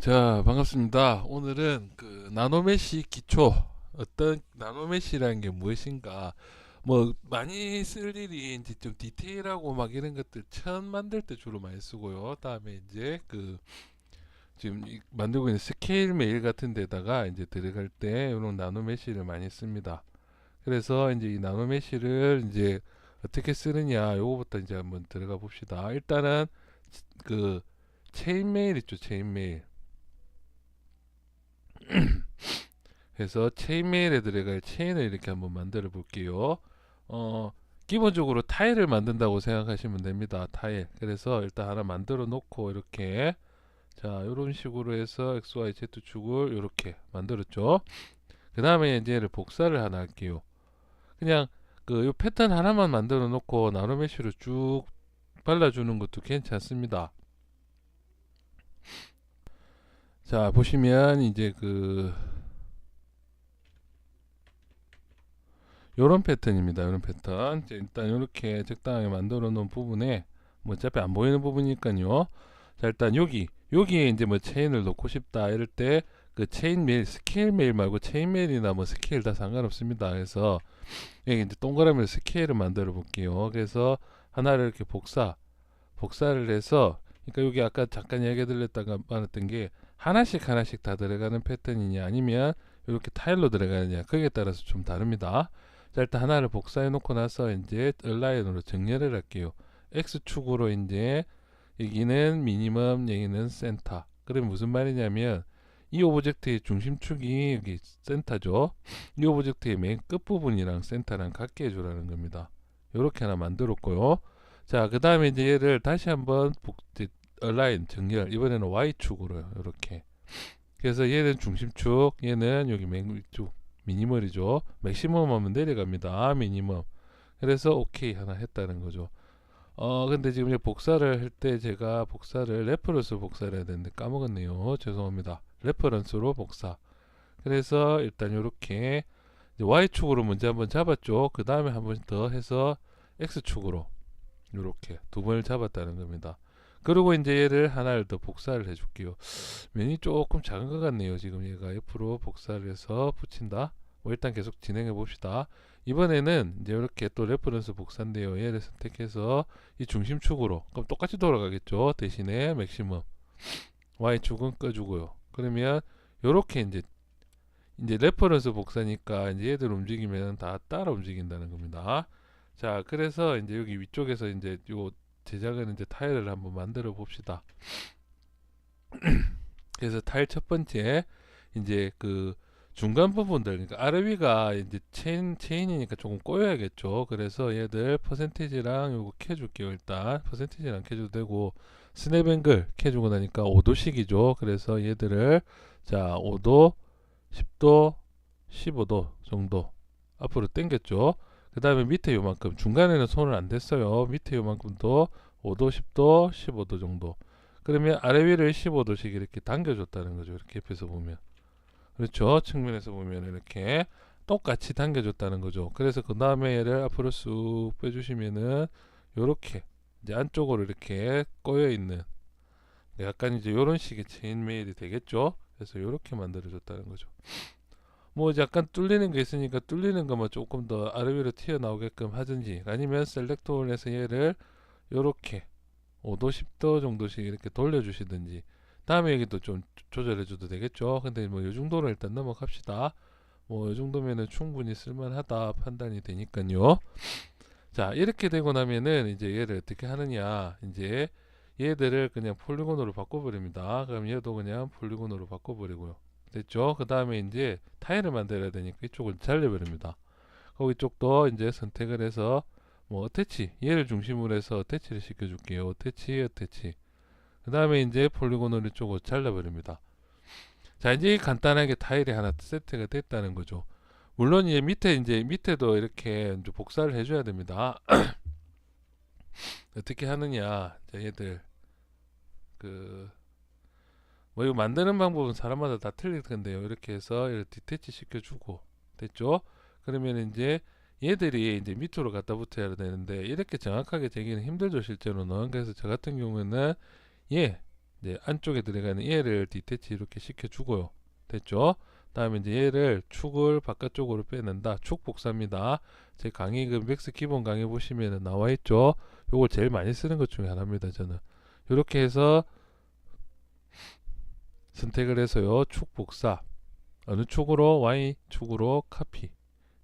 자, 반갑습니다. 오늘은 그 나노메시 기초, 어떤 나노메시라는 게 무엇인가, 뭐 많이 쓸 일이 이제 좀 디테일하고 막 이런 것들 처음 만들 때 주로 많이 쓰고요. 다음에 이제 그 지금 만들고 있는 스케일 메일 같은 데다가 이제 들어갈 때 이런 나노메시를 많이 씁니다. 그래서 이제 이 나노메시를 이제 어떻게 쓰느냐, 요거부터 이제 한번 들어가 봅시다. 일단은 그 체인 메일 있죠, 체인 메일. 그래서 체인메일에 들어갈 체인을 이렇게 한번 만들어 볼게요. 어, 기본적으로 타일을 만든다고 생각하시면 됩니다. 타일. 그래서 일단 하나 만들어 놓고 이렇게 자, 이런 식으로 해서 XYZ축을 이렇게 만들었죠. 그 다음에 이제 얘를 복사를 하나 할게요. 그냥 그 요 패턴 하나만 만들어 놓고 나노메쉬로 쭉 발라주는 것도 괜찮습니다. 자, 보시면 이제 그 요런 패턴입니다. 요런 패턴. 일단 이렇게 적당하게 만들어 놓은 부분에 뭐 어차피 안 보이는 부분이니까요. 자, 일단 여기에 이제 뭐 체인을 넣고 싶다 이럴 때 그 체인 메일, 스케일 메일 말고 체인 메일이나 뭐 스케일 다 상관없습니다. 그래서 여기 이제 동그라미로 스케일을 만들어 볼게요. 그래서 하나를 이렇게 복사를 해서, 그러니까 여기 아까 잠깐 얘기 드렸다가 말했던 게 하나씩 하나씩 다 들어가는 패턴이냐 아니면 이렇게 타일로 들어가느냐, 거기에 따라서 좀 다릅니다. 자, 일단 하나를 복사해 놓고 나서 이제 얼라인으로 정렬을 할게요. X축으로 이제 여기는 미니멈, 여기는 센터. 그러면 무슨 말이냐면 이 오브젝트의 중심축이 여기 센터죠. 이 오브젝트의 맨 끝부분이랑 센터랑 같게 해주라는 겁니다. 이렇게 하나 만들었고요. 자, 그 다음에 이제 얘를 다시 한번 얼라인 정렬, 이번에는 Y축으로요. 이렇게. 그래서 얘는 중심축, 얘는 여기 맨 위쪽 미니멀이죠. 맥시멈 하면 내려갑니다. 미니멈. 그래서 오케이 하나 했다는 거죠. 근데 지금 이제 복사를 할 때 제가 복사를 레퍼런스 복사를 해야 되는데 까먹었네요. 죄송합니다. 레퍼런스로 복사. 그래서 일단 이렇게 Y축으로 먼저 한번 잡았죠. 그 다음에 한번 더 해서 X축으로 이렇게 두 번을 잡았다는 겁니다. 그리고 이제 얘를 하나를 더 복사를 해줄게요. 면이 조금 작은 것 같네요. 지금 얘가 옆으로 복사를 해서 붙인다. 뭐 일단 계속 진행해 봅시다. 이번에는 이제 이렇게 또 레퍼런스 복사인데요. 얘를 선택해서 이 중심축으로, 그럼 똑같이 돌아가겠죠. 대신에 맥시멈 Y축은 꺼주고요. 그러면 이렇게 이제 레퍼런스 복사니까 이제 얘들 움직이면 다 따라 움직인다는 겁니다. 자, 그래서 이제 여기 위쪽에서 이제 요 제작은 이제 타일을 한번 만들어 봅시다. 그래서 타일 첫 번째 이제 그 중간 부분들, 그러니까 아래 위가 이제 체인이니까 조금 꼬여야겠죠. 그래서 얘들 퍼센티지랑 요거 켜줄게요. 일단 퍼센티지랑 켜줘도 되고, 스냅 앵글 켜주고 나니까 5도씩이죠. 그래서 얘들을 자 5도, 10도, 15도 정도 앞으로 당겼죠. 그 다음에 밑에 요만큼, 중간에는 손을 안 댔어요. 밑에 요만큼도 5도, 10도, 15도 정도. 그러면 아래 위를 15도씩 이렇게 당겨줬다는 거죠. 이렇게 옆에서 보면. 그렇죠. 측면에서 보면 이렇게 똑같이 당겨줬다는 거죠. 그래서 그 다음에 얘를 앞으로 쑥 빼주시면은 요렇게 이제 안쪽으로 이렇게 꼬여 있는 약간 이제 요런 식의 체인 메일이 되겠죠. 그래서 요렇게 만들어줬다는 거죠. 뭐 약간 뚫리는 게 있으니까 뚫리는 것만 조금 더 아래 위로 튀어나오게끔 하든지, 아니면 셀렉트를 해서 얘를 요렇게 5도 10도 정도씩 이렇게 돌려주시든지, 다음에 여기도 좀 조절해줘도 되겠죠. 근데 뭐 요 정도로 일단 넘어갑시다. 뭐 요 정도면은 충분히 쓸만하다 판단이 되니까요. 자, 이렇게 되고 나면은 이제 얘를 어떻게 하느냐, 이제 얘들을 그냥 폴리곤으로 바꿔버립니다. 그럼 얘도 그냥 폴리곤으로 바꿔버리고요. 됐죠? 그 다음에 이제 타일을 만들어야 되니까 이쪽을 잘려버립니다. 거기 쪽도 이제 선택을 해서 뭐 어태치, 얘를 중심으로 해서 어태치를 시켜줄게요. 어태치. 그 다음에 이제 폴리곤을 이쪽으로 잘라버립니다. 자, 이제 간단하게 타일이 하나 세트가 됐다는 거죠. 물론 이제 밑에도 이렇게 이제 복사를 해줘야 됩니다. 어떻게 하느냐, 자, 얘들 그 뭐 이거 만드는 방법은 사람마다 다 틀릴 텐데요. 이렇게 해서 이렇게 디태치 시켜주고, 됐죠? 그러면 이제 얘들이 이제 밑으로 갖다 붙어야 되는데 이렇게 정확하게 되기는 힘들죠, 실제로는. 그래서 저 같은 경우에는 얘 이제 안쪽에 들어가는 얘를 디태치 이렇게 시켜주고요. 됐죠? 다음에 이제 얘를 축을 바깥쪽으로 빼낸다. 축 복사입니다. 제 강의 그 맥스 기본 강의 보시면 나와 있죠. 요걸 제일 많이 쓰는 것 중에 하나입니다. 저는 이렇게 해서 선택을 해서요. 축 복사 어느 축으로 Y축으로 카피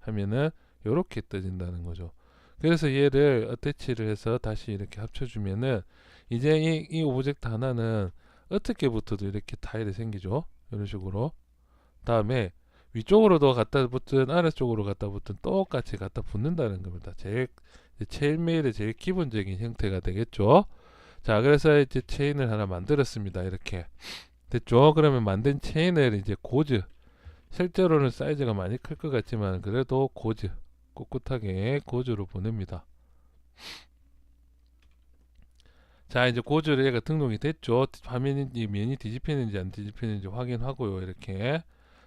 하면은 이렇게 떠진다는 거죠. 그래서 얘를 어태치를 해서 다시 이렇게 합쳐주면은 이제 이 오브젝트 하나는 어떻게 붙어도 이렇게 타일이 생기죠. 이런 식으로. 다음에 위쪽으로도 갖다 붙든 아래쪽으로 갖다 붙든 똑같이 갖다 붙는다는 겁니다. 제일 체인메일의 제일 기본적인 형태가 되겠죠. 자, 그래서 이제 체인을 하나 만들었습니다. 이렇게 됐죠. 그러면 만든 체인을 이제 고즈, 실제로는 사이즈가 많이 클 것 같지만 그래도 고즈, 꿋꿋하게 고즈로 보냅니다. 자, 이제 고즈로 얘가 등록이 됐죠. 화면이 면이 뒤집히는지 안 뒤집히는지 확인하고요. 이렇게.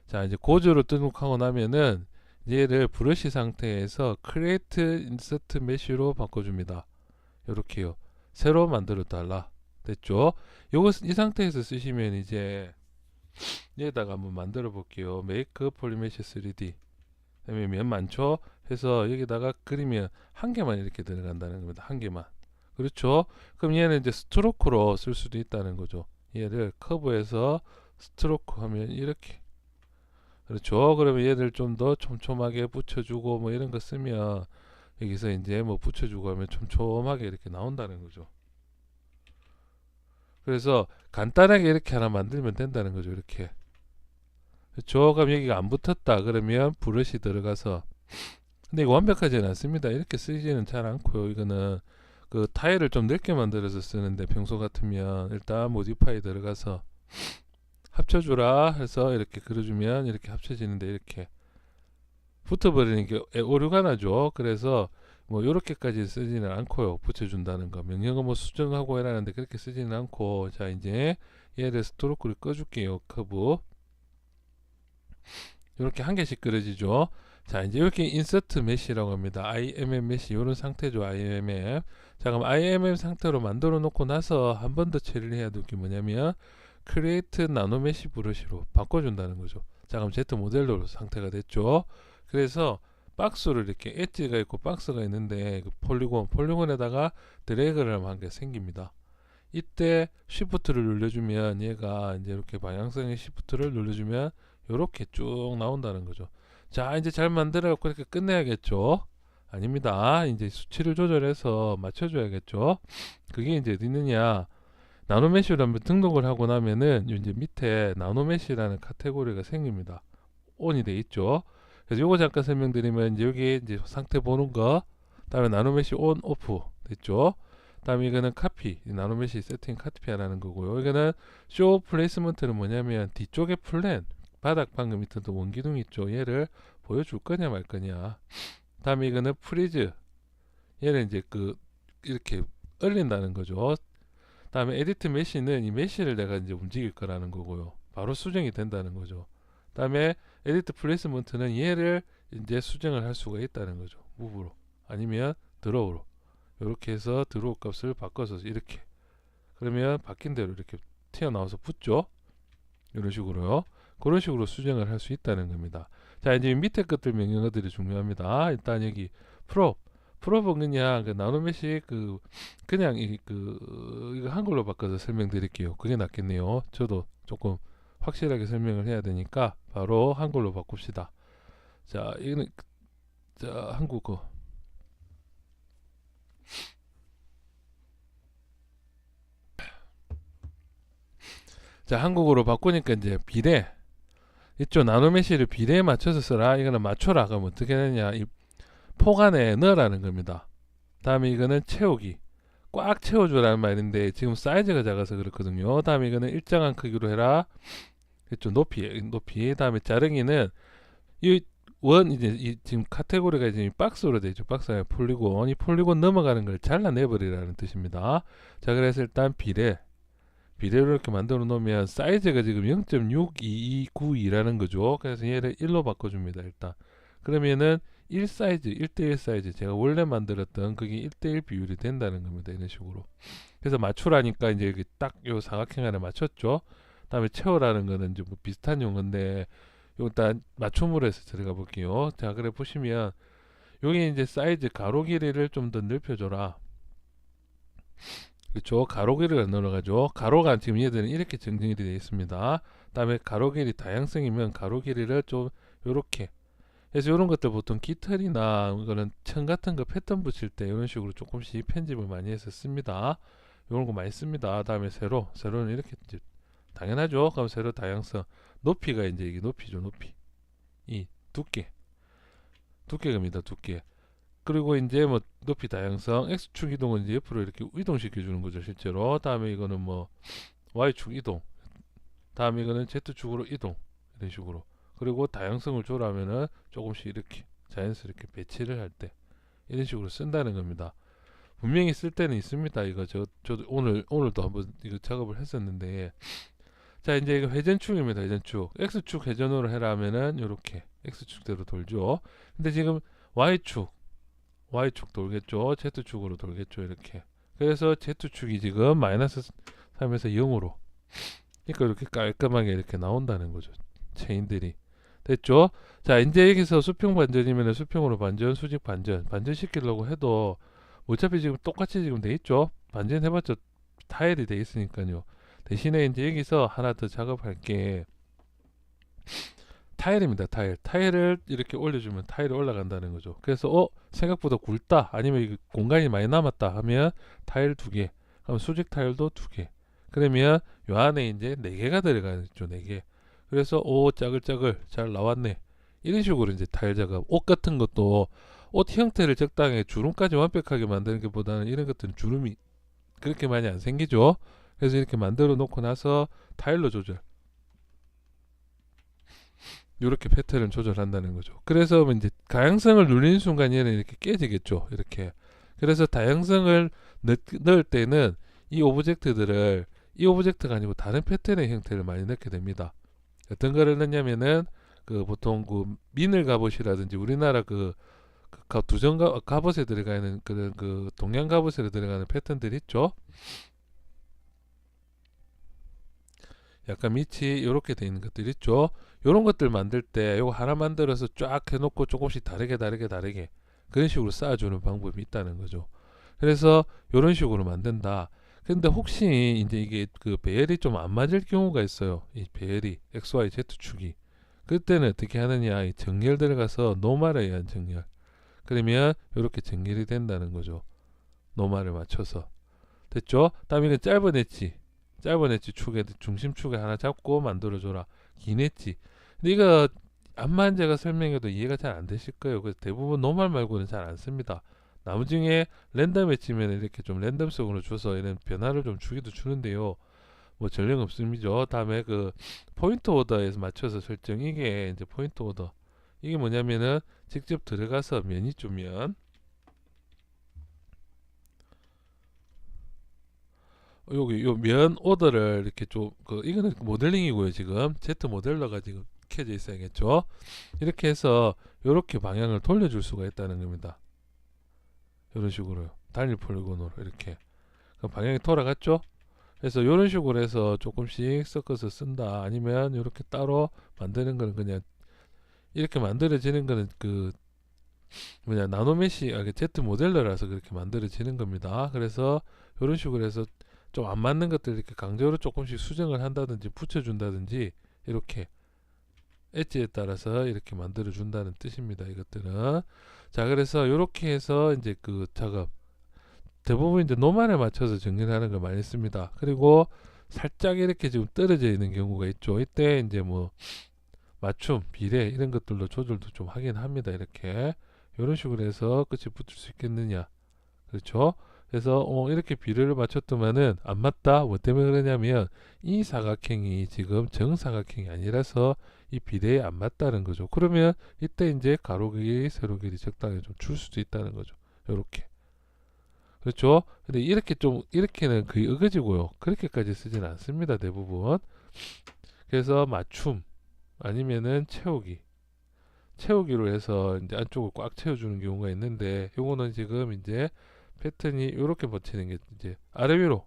자, 이제 고즈로 등록하고 나면은 얘를 브러쉬 상태에서 Create Insert Mesh로 바꿔줍니다. 이렇게요. 새로 만들어 달라. 됐죠? 이 상태에서 쓰시면 이제 얘에다가 한번 만들어 볼게요. Make Polymesh 3D. 그다음에 면 많죠? 해서 여기다가 그리면 한 개만 이렇게 들어간다는 겁니다. 한 개만. 그렇죠? 그럼 얘는 이제 스트로크로 쓸 수도 있다는 거죠. 얘를 커브에서 스트로크 하면 이렇게. 그렇죠? 그러면 얘를 좀 더 촘촘하게 붙여주고 뭐 이런 거 쓰면 여기서 이제 뭐 붙여주고 하면 촘촘하게 이렇게 나온다는 거죠. 그래서 간단하게 이렇게 하나 만들면 된다는 거죠. 이렇게. 그렇죠? 그럼 여기가 안 붙었다 그러면 브러쉬 들어가서, 근데 이거 완벽하지는 않습니다. 이렇게 쓰지는 잘 않고요. 이거는 그 타일을 좀 넓게 만들어서 쓰는데 평소 같으면 일단 모디파이 들어가서 합쳐주라 해서 이렇게 그려주면 이렇게 합쳐지는데 이렇게 붙어버리는 게 오류가 나죠. 그래서 뭐 요렇게까지 쓰지는 않고요. 붙여준다는 거 명령어 뭐 수정하고 이라는데 그렇게 쓰지는 않고, 자 이제 얘를 스트로크를 꺼줄게요. 커브 이렇게 한 개씩 그려지죠. 자 이제 이렇게 인서트 메시라고 합니다. IMM 메시 이런 상태죠. IMM. 자 그럼 IMM 상태로 만들어 놓고 나서 한 번 더 처리를 해야 될 게 뭐냐면 크리에이트 나노 메시 브러쉬로 바꿔준다는 거죠. 자 그럼 Z 모델로 상태가 됐죠. 그래서 박스로 이렇게 엣지가 있고 박스가 있는데 그 폴리곤에다가 드래그를 하면 한 개 생깁니다. 이때 Shift를 눌러주면 얘가 이제 이렇게 방향성의 Shift를 눌러주면 이렇게 쭉 나온다는 거죠. 자 이제 잘 만들어 갖고 이렇게 끝내야겠죠. 아닙니다. 이제 수치를 조절해서 맞춰줘야겠죠. 그게 이제 어디 있느냐, 나노메쉬를 한번 등록을 하고 나면은 이제 밑에 나노메쉬라는 카테고리가 생깁니다. 온이 돼 있죠. 그래서 요거 잠깐 설명드리면 이제 여기 이제 상태 보는 거, 다음에 나노메쉬 온 오프 됐죠. 다음에 이거는 카피, 나노메쉬 세팅 카피하라는 거고요. 이거는 쇼 플레이스먼트는 뭐냐면 뒤쪽에 플랜 바닥 방금 밑에 또 원기둥 있죠. 얘를 보여줄 거냐 말 거냐. 다음에 이거는 프리즈, 얘는 이제 그 이렇게 얼린다는 거죠. 다음에 에디트 메시는 이 메시를 내가 이제 움직일 거라는 거고요. 바로 수정이 된다는 거죠. 다음에 에디트 플레이스먼트는 얘를 이제 수정을 할 수가 있다는 거죠. 무브로 아니면 드로우로 이렇게 해서 드로우 값을 바꿔서 이렇게 그러면 바뀐 대로 이렇게 튀어나와서 붙죠. 이런 식으로요. 그런 식으로 수정을 할 수 있다는 겁니다. 자 이제 밑에 것들 명령어들이 중요합니다. 일단 여기 프롭은 그냥 그 나노메시 그냥 이거 한글로 바꿔서 설명드릴게요. 그게 낫겠네요. 저도 조금 확실하게 설명을 해야 되니까 바로 한글로 바꿉시다. 자 이거는 자 한국어. 자 한국어로 바꾸니까 이제 비례 이쪽 나노메시를 비례에 맞춰서 써라. 이거는 맞춰라. 그럼 어떻게 되냐, 이 폭 안에 넣으라는 겁니다. 다음에 이거는 채우기, 꽉 채워주라는 말인데 지금 사이즈가 작아서 그렇거든요. 다음에 이거는 일정한 크기로 해라. 그렇죠. 높이. 다음에 자르기는 이제 지금 카테고리가 이제 박스로 되죠. 박스 안에 폴리곤, 이 폴리곤 넘어가는 걸 잘라내버리라는 뜻입니다. 자 그래서 일단 비례로 이렇게 만들어 놓으면 사이즈가 지금 0.62292라는 거죠. 그래서 얘를 1로 바꿔줍니다. 일단 그러면은 1 사이즈, 1대1 사이즈 제가 원래 만들었던 그게 1대1 비율이 된다는 겁니다. 이런 식으로. 그래서 맞추라니까 이제 여기 딱 요 사각형 안에 맞췄죠. 다음에 채워라는 거는 이제 뭐 비슷한 용어인데 요 일단 맞춤으로 해서 들어가 볼게요. 자, 그래 보시면 여기 이제 사이즈 가로 길이를 좀 더 넓혀줘라. 그렇죠. 가로 길이가 늘어가죠. 가로가 지금 얘들은 이렇게 정정이 되어 있습니다. 다음에 가로 길이 다양성이면 가로 길이를 좀 요렇게 그래서 이런 것들 보통 깃털이나 이거는 천 같은 거 패턴 붙일 때 이런 식으로 조금씩 편집을 많이 해서 씁니다. 이런 거 많이 씁니다. 다음에 세로는 이렇게 이제 당연하죠. 그럼 세로 다양성 높이가 이제 이게 높이죠. 높이 이 두께입니다. 두께 그리고 이제 뭐 높이 다양성 x축 이동은 이제 옆으로 이렇게 이동시켜 주는 거죠. 실제로 다음에 이거는 뭐 y축 이동 다음에 이거는 z축으로 이동 이런 식으로 그리고 다양성을 조라면은 조금씩 이렇게 자연스럽게 배치를 할 때 이런 식으로 쓴다는 겁니다. 분명히 쓸 때는 있습니다. 이거 저도 오늘도 한번 이거 작업을 했었는데 자 이제 이거 회전축입니다. 회전축 x축 회전으로 해라 하면은 요렇게 x축대로 돌죠. 근데 지금 y축 돌겠죠. z축으로 돌겠죠. 이렇게 그래서 z축이 지금 마이너스 3에서 0으로 그러니까 이렇게 깔끔하게 이렇게 나온다는 거죠. 체인들이 됐죠? 자 이제 여기서 수평 반전이면 수평으로 반전 수직 반전 시키려고 해도 어차피 지금 똑같이 지금 돼 있죠. 반전 해봤자 타일이 돼 있으니까요. 대신에 이제 여기서 하나 더 작업할 게 타일입니다. 타일을 이렇게 올려주면 타일이 올라간다는 거죠. 그래서 생각보다 굵다 아니면 이게 공간이 많이 남았다 하면 타일 2개 그럼 수직 타일도 2개 그러면 요 안에 이제 4개가 들어가죠. 4개 그래서 짜글짜글 잘 나왔네 이런 식으로 이제 타일 작업 옷 같은 것도 옷 형태를 적당히 주름까지 완벽하게 만드는 것보다는 이런 것들은 주름이 그렇게 많이 안 생기죠. 그래서 이렇게 만들어 놓고 나서 타일로 조절 이렇게 패턴을 조절한다는 거죠. 그래서 이제 다양성을 누리는 순간 얘는 이렇게 깨지겠죠. 이렇게 그래서 다양성을 넣을 때는 이 오브젝트가 아니고 다른 패턴의 형태를 많이 넣게 됩니다. 어떤 거를 넣냐면은 그 보통 그 민을 갑옷이라든지 우리나라 그 두정 갑옷에 들어가는 그런 그 동양 갑옷에 들어가는 패턴들 있죠. 약간 밑이 이렇게 돼 있는 것들 있죠. 요런 것들 만들 때 요거 하나 만들어서 쫙 해놓고 조금씩 다르게 그런 식으로 쌓아주는 방법이 있다는 거죠. 그래서 요런 식으로 만든다. 근데 혹시 이제 이게 그 배열이 좀 안 맞을 경우가 있어요. 이 배열이 XY Z축이 그때는 어떻게 하느냐 이 정렬 들어가서 노말에 의한 정렬 그러면 이렇게 정렬이 된다는 거죠. 노말을 맞춰서 됐죠? 다음에 이건 짧은 엣지 축에 중심축에 하나 잡고 만들어줘라. 긴 엣지 근데 이거 암만 제가 설명해도 이해가 잘 안 되실 거예요. 그래서 대부분 노말 말고는 잘 안 씁니다. 나머지에 랜덤 엣지면 이렇게 좀 랜덤성으로 줘서 이런 변화를 좀 주기도 주는데요. 뭐 전령 없습니다. 다음에 그 포인트 오더에서 맞춰서 설정 이게 이제 포인트 오더 이게 뭐냐면은 직접 들어가서 면 있죠. 면 여기 요 면 오더를 이렇게 좀 그 이거는 모델링이고요. 지금 Z 모델러가 지금 켜져 있어야겠죠. 이렇게 해서 이렇게 방향을 돌려줄 수가 있다는 겁니다. 이런 식으로요. 단일 폴리곤으로 이렇게 그럼 방향이 돌아갔죠. 그래서 이런 식으로 해서 조금씩 섞어서 쓴다. 아니면 이렇게 따로 만드는 거는 그냥 이렇게 만들어지는 거는 그 뭐냐 나노메시 Z 모델러라서 그렇게 만들어지는 겁니다. 그래서 이런 식으로 해서 좀 안 맞는 것들 이렇게 강제로 조금씩 수정을 한다든지 붙여준다든지 이렇게 엣지에 따라서 이렇게 만들어 준다는 뜻입니다. 이것들은 자 그래서 이렇게 해서 이제 그 작업 대부분 이제 노만에 맞춰서 정리하는 걸 많이 씁니다. 그리고 살짝 이렇게 지금 떨어져 있는 경우가 있죠. 이때 이제 뭐 맞춤, 비례 이런 것들로 조절도 좀 하긴 합니다. 이렇게 이런 식으로 해서 끝이 붙을 수 있겠느냐 그렇죠. 그래서 이렇게 비례를 맞췄더만은 안 맞다. 뭐 때문에 그러냐면 이 사각형이 지금 정사각형이 아니라서 이 비례에 안 맞다는 거죠. 그러면 이때 이제 가로 길이, 세로 길이 적당히 좀 줄 수도 있다는 거죠. 요렇게. 그렇죠? 근데 이렇게 좀 이렇게는 거의 어거지고요. 그렇게까지 쓰지는 않습니다. 대부분. 그래서 맞춤 아니면은 채우기. 채우기로 해서 이제 안쪽을 꽉 채워주는 경우가 있는데, 요거는 지금 이제 패턴이 이렇게 버티는 게 이제 아래 위로,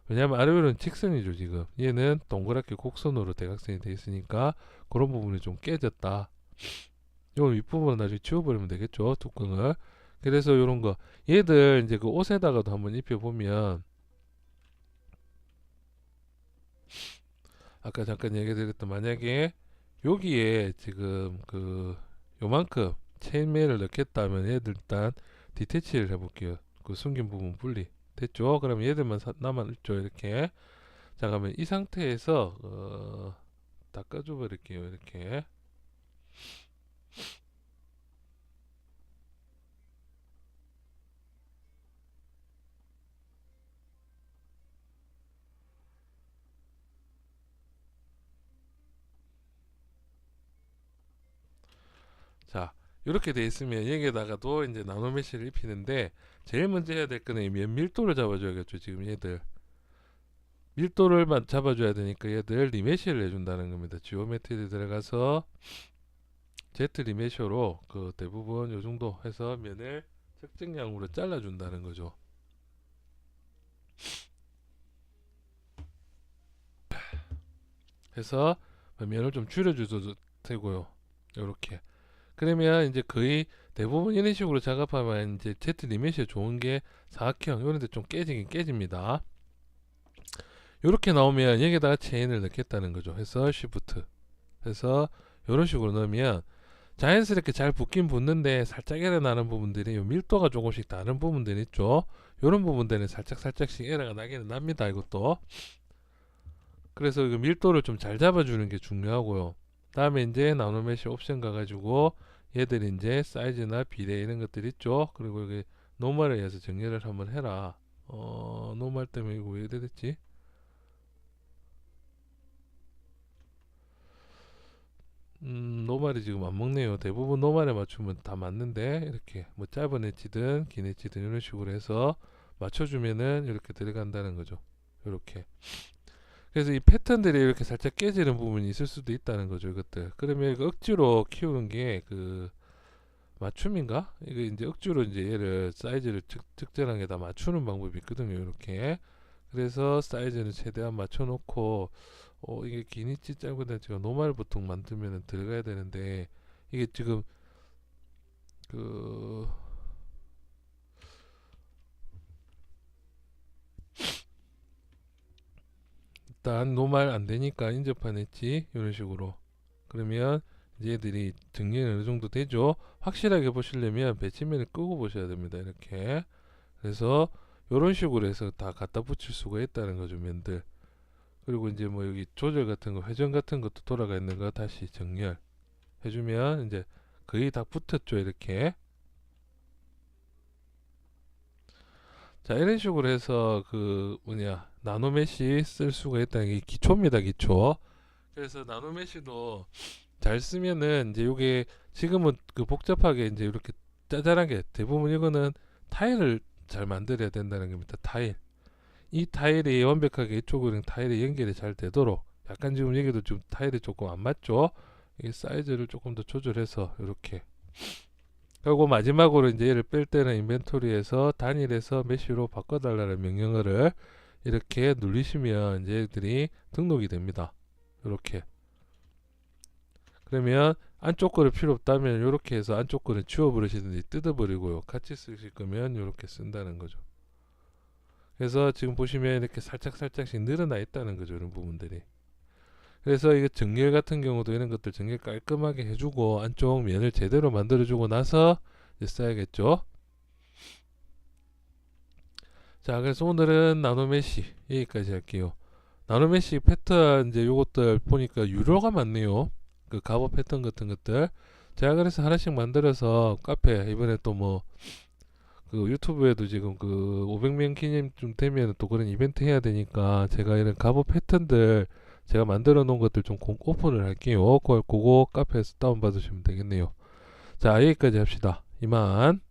왜냐하면 아래 위로는 직선이죠. 지금 얘는 동그랗게 곡선으로 대각선이 되어 있으니까 그런 부분이 좀 깨졌다. 요 윗부분은 나중에 지워버리면 되겠죠, 뚜껑을. 그래서 요런 거, 얘들 이제 그 옷에다가도 한번 입혀보면, 아까 잠깐 얘기 드렸던, 만약에 여기에 지금 그 요만큼 체인메일을 넣겠다면 얘들 일단 디태치를 해볼게요. 그 숨긴 부분 분리 됐죠? 그럼 얘들만 남아있죠. 이렇게. 자, 그러면 이 상태에서 닦아줘 버릴게요. 이렇게. 자, 이렇게 돼 있으면 여기에다가도 이제 나노메쉬를 입히는데, 제일 먼저 해야 될 거는 이 밀도를 잡아줘야겠죠. 지금 얘들 밀도를 잡아줘야 되니까 얘들 리메쉬를 해준다는 겁니다. 지오메트리에 들어가서 Z 리메쉬로 그 대부분 요 정도 해서 면을 적정량으로 잘라준다는 거죠. 해서 면을 좀 줄여줘도 되고요. 요렇게. 그러면 이제 거의 대부분 이런 식으로 작업하면 이제 Z 리메쉬 좋은 게 사각형 이런 데 좀 깨지긴 깨집니다. 요렇게 나오면 여기다가 체인을 넣겠다는 거죠. 해서 쉬프트 해서 요런 식으로 넣으면 자연스럽게 잘 붙긴 붙는데 살짝 에러 나는 부분들이 요 밀도가 조금씩 다른 부분들이 있죠. 요런 부분들은 살짝씩 에러가 나기는 납니다. 이것도. 그래서 그 밀도를 좀 잘 잡아주는 게 중요하고요. 다음에 이제 나노메쉬 옵션 가가지고 얘들 이제 사이즈나 비례 이런 것들 있죠. 그리고 여기 노멀에 의해서 정렬을 한번 해라. 노멀 때문에 이거 왜 이래 됐지? 노말이 지금 안 먹네요. 대부분 노말에 맞추면 다 맞는데, 이렇게 뭐 짧은 엣지든 긴 엣지든 이런 식으로 해서 맞춰주면은 이렇게 들어간다는 거죠. 이렇게. 그래서 이 패턴들이 이렇게 살짝 깨지는 부분이 있을 수도 있다는 거죠. 이것들. 그러면 이거 억지로 키우는 게 그 맞춤인가? 이거 이제 억지로 이제 얘를 사이즈를 적절하게 맞추는 방법이 있거든요. 이렇게. 그래서 사이즈는 최대한 맞춰놓고, 이게 긴 엣지 짧은 엣지가 노말 보통 만들면 들어가야 되는데, 이게 지금 그 일단 노말 안 되니까 인접한 엣지 이런 식으로. 그러면 이제 얘들이 정리는 어느 정도 되죠. 확실하게 보시려면 배치면을 끄고 보셔야 됩니다. 이렇게. 그래서 이런 식으로 해서 다 갖다 붙일 수가 있다는 거죠. 면들. 그리고 이제 뭐 여기 조절 같은 거, 회전 같은 것도 돌아가 있는 거 다시 정렬 해주면 이제 거의 다 붙었죠. 이렇게. 자, 이런 식으로 해서 그 뭐냐 나노메쉬 쓸 수가 있다는 게 기초입니다. 기초. 그래서 나노메쉬도 잘 쓰면은 이제 요게 지금은 그 복잡하게 이제 이렇게 짜잘하게 대부분 이거는 타일을 잘 만들어야 된다는 겁니다. 타일. 이 타일이 완벽하게 이쪽으로 타일이 연결이 잘 되도록, 약간 지금 여기도 좀 타일이 조금 안 맞죠. 이 사이즈를 조금 더 조절해서 이렇게. 그리고 마지막으로 이제 얘를 뺄 때는 인벤토리에서 단일에서 메쉬로 바꿔달라는 명령어를 이렇게 누르시면 이제 얘들이 등록이 됩니다. 이렇게. 그러면 안쪽 거를 필요 없다면 이렇게 해서 안쪽 거를 지워버리시든지 뜯어버리고요. 같이 쓰실 거면 이렇게 쓴다는 거죠. 그래서 지금 보시면 이렇게 살짝씩 늘어나 있다는 거죠. 이런 부분들이. 그래서 이거 정렬 같은 경우도 이런 것들 정렬 깔끔하게 해주고 안쪽 면을 제대로 만들어주고 나서 이제 써야겠죠. 자, 그래서 오늘은 나노메쉬 여기까지 할게요. 나노메쉬 패턴 이제 요것들 보니까 유료가 많네요. 그 갑옷 패턴 같은 것들. 제가 그래서 하나씩 만들어서 카페 이번에 또 뭐 그 유튜브에도 지금 그 500명 기념쯤 되면 또 그런 이벤트 해야 되니까 제가 이런 갑옷 패턴들 제가 만들어 놓은 것들 좀 오픈을 할게요. 그거 카페에서 다운받으시면 되겠네요. 자, 여기까지 합시다. 이만.